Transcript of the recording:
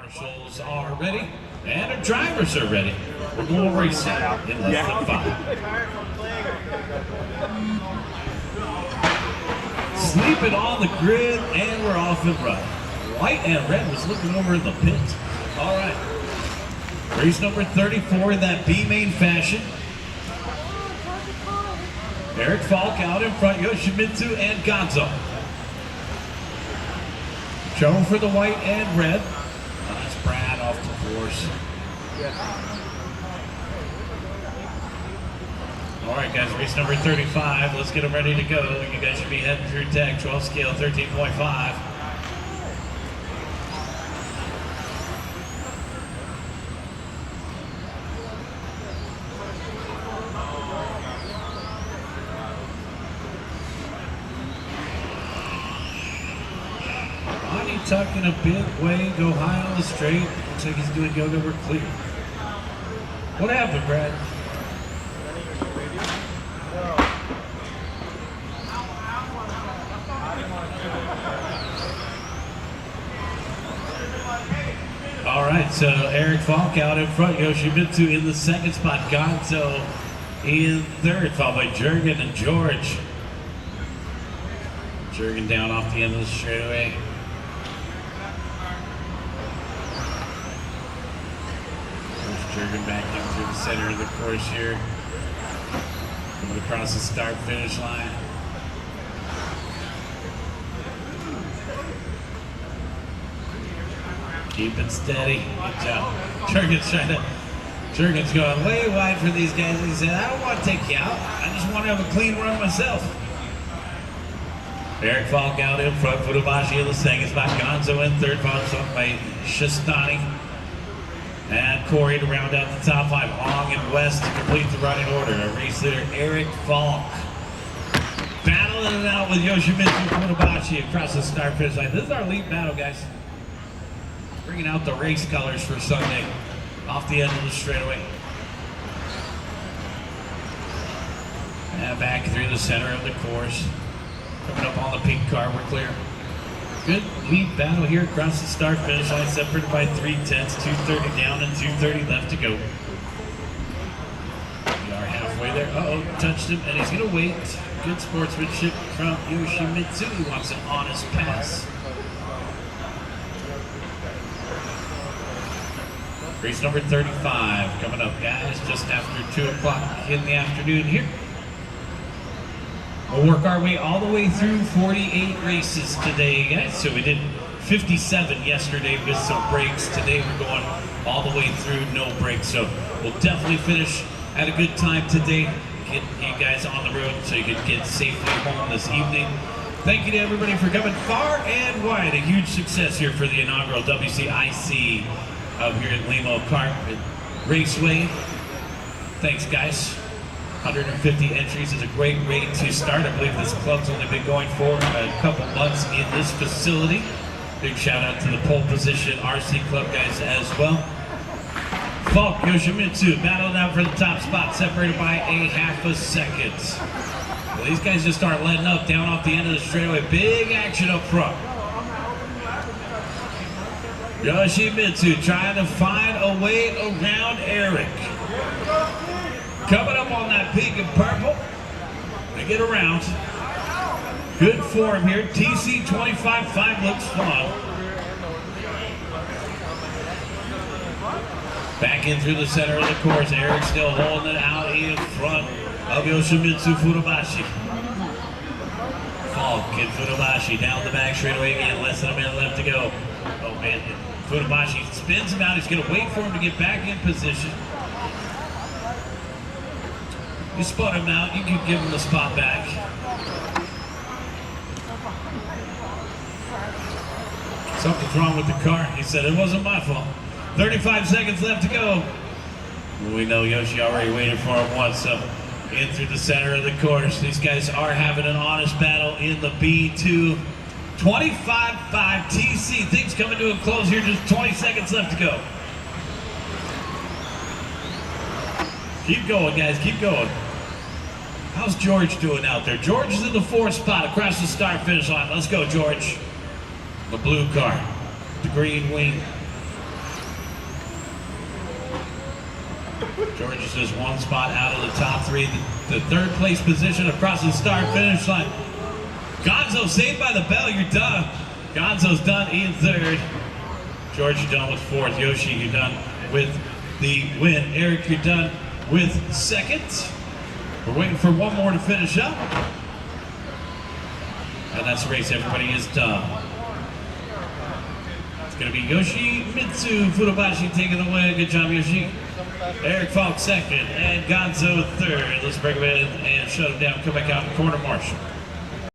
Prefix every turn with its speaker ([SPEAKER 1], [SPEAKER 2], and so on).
[SPEAKER 1] Marshals are ready, and our drivers are ready. We're going racing in less than 5. Sleeping on the grid, and we're off and running. White and red was looking over in the pit. All right. Race number 34 in that B-main fashion. Eric Falk out in front, Yoshimitsu and Gonzo. Trouble for the white and red. That's Brad off the course. All right, guys, race number 35. Let's get them ready to go. You guys should be heading through tech, 12 scale, 13.5. Tucking a big way, go high on the straight. Looks like he's doing yoga, we're clear. What happened, Brad? All right, so Eric Falk out in front, Yoshimitsu in the second spot, Gonzo in third, followed by Jurgen and George. Jurgen down off the end of the straightaway. Jurgen back in through the center of the course here. Coming across the start-finish line. Keep it steady. Good job. Jurgen's going way wide for these guys. He said, I don't want to take you out. I just want to have a clean run myself. Eric Falk out in front. Furubashi in the second spot. Gonzo in third. Followed by Shastani. And Corey to round out the top 5. Long and West to complete the running order. A race leader, Eric Falk. Battling it out with Yoshimitsu Furubashi across the start finish line. This is our lead battle, guys. Bringing out the race colors for Sunday. Off the end of the straightaway. And back through the center of the course. Coming up on the pink car, we're clear. Good lead battle here across the start finish line, separated by 3/10, 2:30 down and 2:30 left to go. We are halfway there. Touched him, and he's gonna wait. Good sportsmanship from Yoshimitsu. He wants an honest pass. Race number 35 coming up, guys, just after 2 o'clock in the afternoon here. We'll work our way all the way through 48 races today, guys. So we did 57 yesterday with some breaks. Today we're going all the way through, no breaks. So we'll definitely finish at a good time today. Get you guys on the road so you can get safely home this evening. Thank you to everybody for coming far and wide. A huge success here for the inaugural WCIC out here at LEMO Raceway. Thanks, guys. 150 entries is a great rate to start. I believe this club's only been going for a couple months in this facility. Big shout out to the pole position RC Club guys as well. Falk, Yoshimitsu battling out for the top spot, separated by a half a second. Well, these guys just start letting up down off the end of the straightaway. Big action up front. Yoshimitsu trying to find a way around Eric. Coming up on that pink and purple. They get around. Good form here. TC 25.5 looks fun. Back in through the center of the course. Eric still holding it out in front of Yoshimitsu Furubashi. Falk and Furubashi down the back straightaway again. Less than a minute left to go. Oh man, Furubashi spins him out. He's going to wait for him to get back in position. You spun him out, you can give him the spot back. Something's wrong with the car. He said it wasn't my fault. 35 seconds left to go. We know Yoshi already waited for him once, so in through the center of the course. These guys are having an honest battle in the B2. 25.5 TC. Things coming to a close here, just 20 seconds left to go. Keep going, guys, keep going. How's George doing out there? George is in the 4th spot across the start-finish line. Let's go, George. The blue car, the green wing. George is just one spot out of the top three. The third place position across the start finish line. Gonzo saved by the bell. You're done. Gonzo's done in third. George, you're done with fourth. Yoshi, you're done with the win. Eric, you're done with second. We're waiting for one more to finish up. And that's the race. Everybody is done. It's going to be Yoshi Mitsu Furubashi taking the win. Good job, Yoshi. Eric Falk second and Gonzo third. Let's bring him in and shut him down. Come back out in corner marshal.